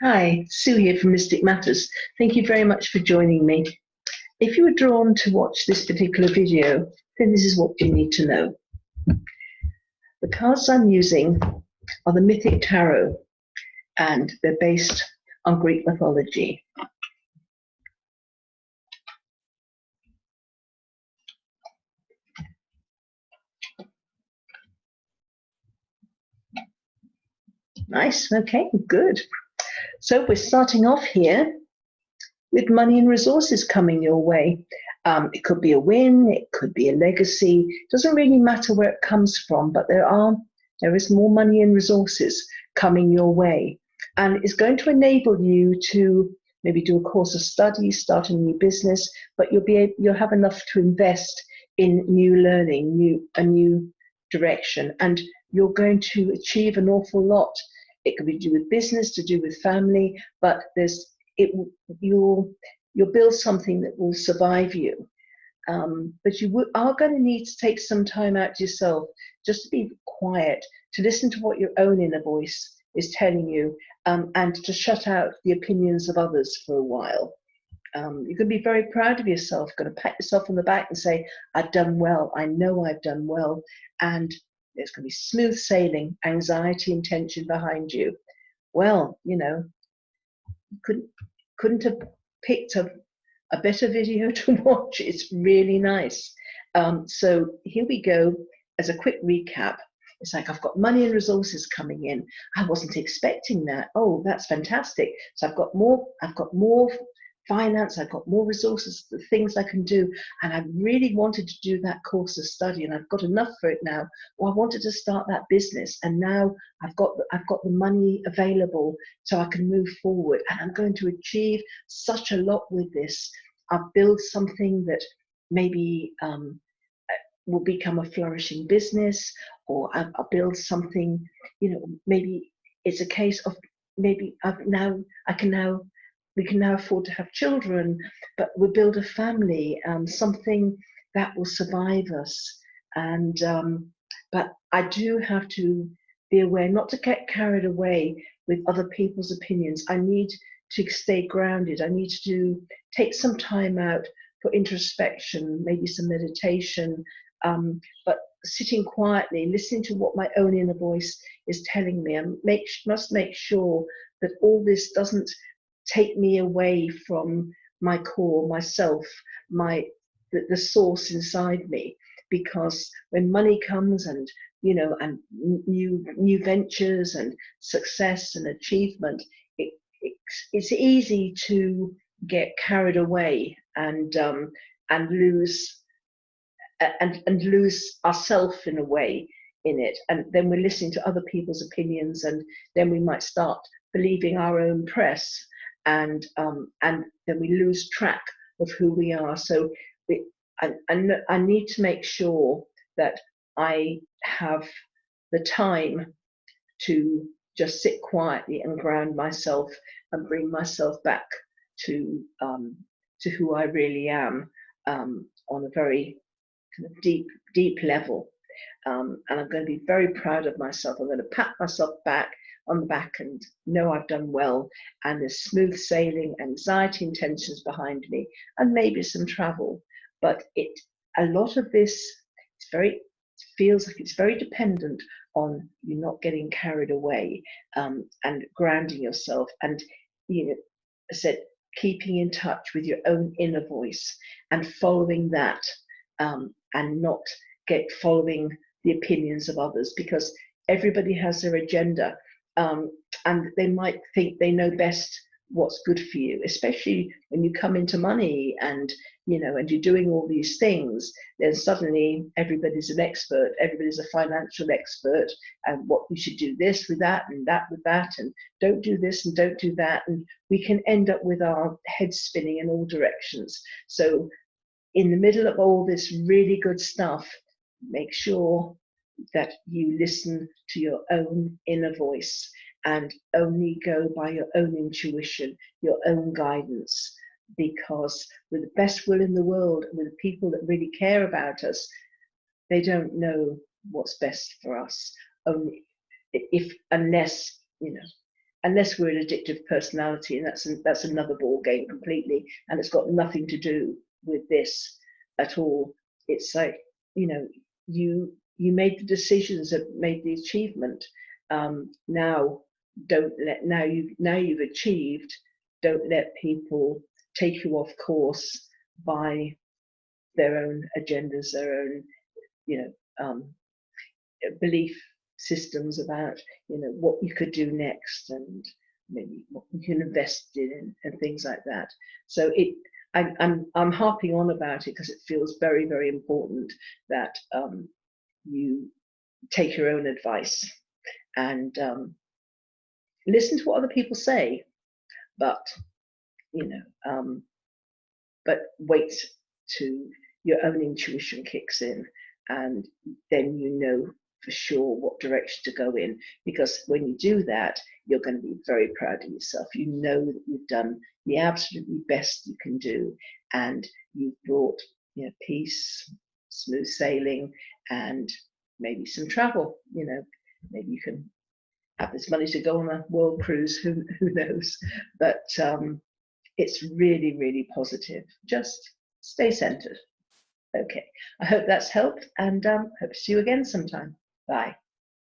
Hi, Sue here from Mystic Matters. Thank you very much for joining me. If you were drawn to watch this particular video, then this is what you need to know. The cards I'm using are the Mythic Tarot, and they're based on Greek mythology. Nice, okay, good. So we're starting off here with money and resources coming your way. It could be a win, it could be a legacy. It doesn't really matter where it comes from, but there is more money and resources coming your way, and it's going to enable you to maybe do a course of study, start a new business, but you'll have enough to invest in new learning, a new direction, and you're going to achieve an awful lot. It could be to do with business, to do with family, but it you'll you'll build something that will survive you. But are going to need to take some time out yourself just to be quiet, to listen to what your own inner voice is telling you, and to shut out the opinions of others for a while. You can be very proud of yourself, going to pat yourself on the back and say, I've done well, I know I've done well, and there's going to be smooth sailing, anxiety and tension behind you. Well, couldn't have picked a better video to watch. It's really nice. So here we go. As a quick recap, it's like I've got money and resources coming in. I wasn't expecting that. Oh, that's fantastic. So I've got more finance, I've got more resources, the things I can do. And I really wanted to do that course of study, and I've got enough for it now. Or I wanted to start that business, and now I've got the money available so I can move forward. And I'm going to achieve such a lot with this. I'll build something that maybe will become a flourishing business, or I'll build something, maybe it's a case of maybe we can now afford to have children, but we'll build a family, something that will survive us. And but I do have to be aware not to get carried away with other people's opinions. I need to stay grounded. I need to take some time out for introspection, maybe some meditation, but sitting quietly, listening to what my own inner voice is telling me. I must make sure that all this doesn't take me away from my core, myself, the source inside me. Because when money comes, and and new ventures and success and achievement, it's easy to get carried away and lose and lose ourselves in a way in it. And then we're listening to other people's opinions, and then we might start believing our own press, and then we lose track of who we are. So I need to make sure that I have the time to just sit quietly and ground myself and bring myself back to who I really am, on a very kind of deep level. And I'm going to be very proud of myself. I'm going to pat myself on the back and know I've done well. And there's smooth sailing, anxiety and tensions behind me, and maybe some travel. But a lot of this feels like it's very dependent on you not getting carried away, and grounding yourself, and I said, keeping in touch with your own inner voice and following that, and not following the opinions of others, because everybody has their agenda, and they might think they know best what's good for you, especially when you come into money, and and you're doing all these things. Then suddenly everybody's an expert, everybody's a financial expert, and what we should do this with that, and that with that, and don't do this and don't do that, and we can end up with our heads spinning in all directions. So in the middle of all this really good stuff, make sure that you listen to your own inner voice and only go by your own intuition, your own guidance. Because with the best will in the world, with the people that really care about us, they don't know what's best for us. Only unless unless we're an addictive personality, and that's another ball game completely, and it's got nothing to do with this at all. It's like, you know, you made the decisions that made the achievement. Now don't let now you've achieved. Don't let people take you off course by their own agendas, their own, you know, belief systems about, you know, what you could do next and maybe what you can invest in and things like that. So I'm harping on about it because it feels very, very important that you take your own advice and listen to what other people say, but you know, but wait to your own intuition kicks in, and then you know for sure what direction to go in. Because when you do that, you're going to be very proud of yourself. You know that you've done the absolutely best you can do, and you've brought, you know, peace, smooth sailing, and maybe some travel. You know, maybe you can have this money to go on a world cruise. Who knows? But it's really, really positive. Just stay centered. Okay, I hope that's helped, and hope to see you again sometime. Bye.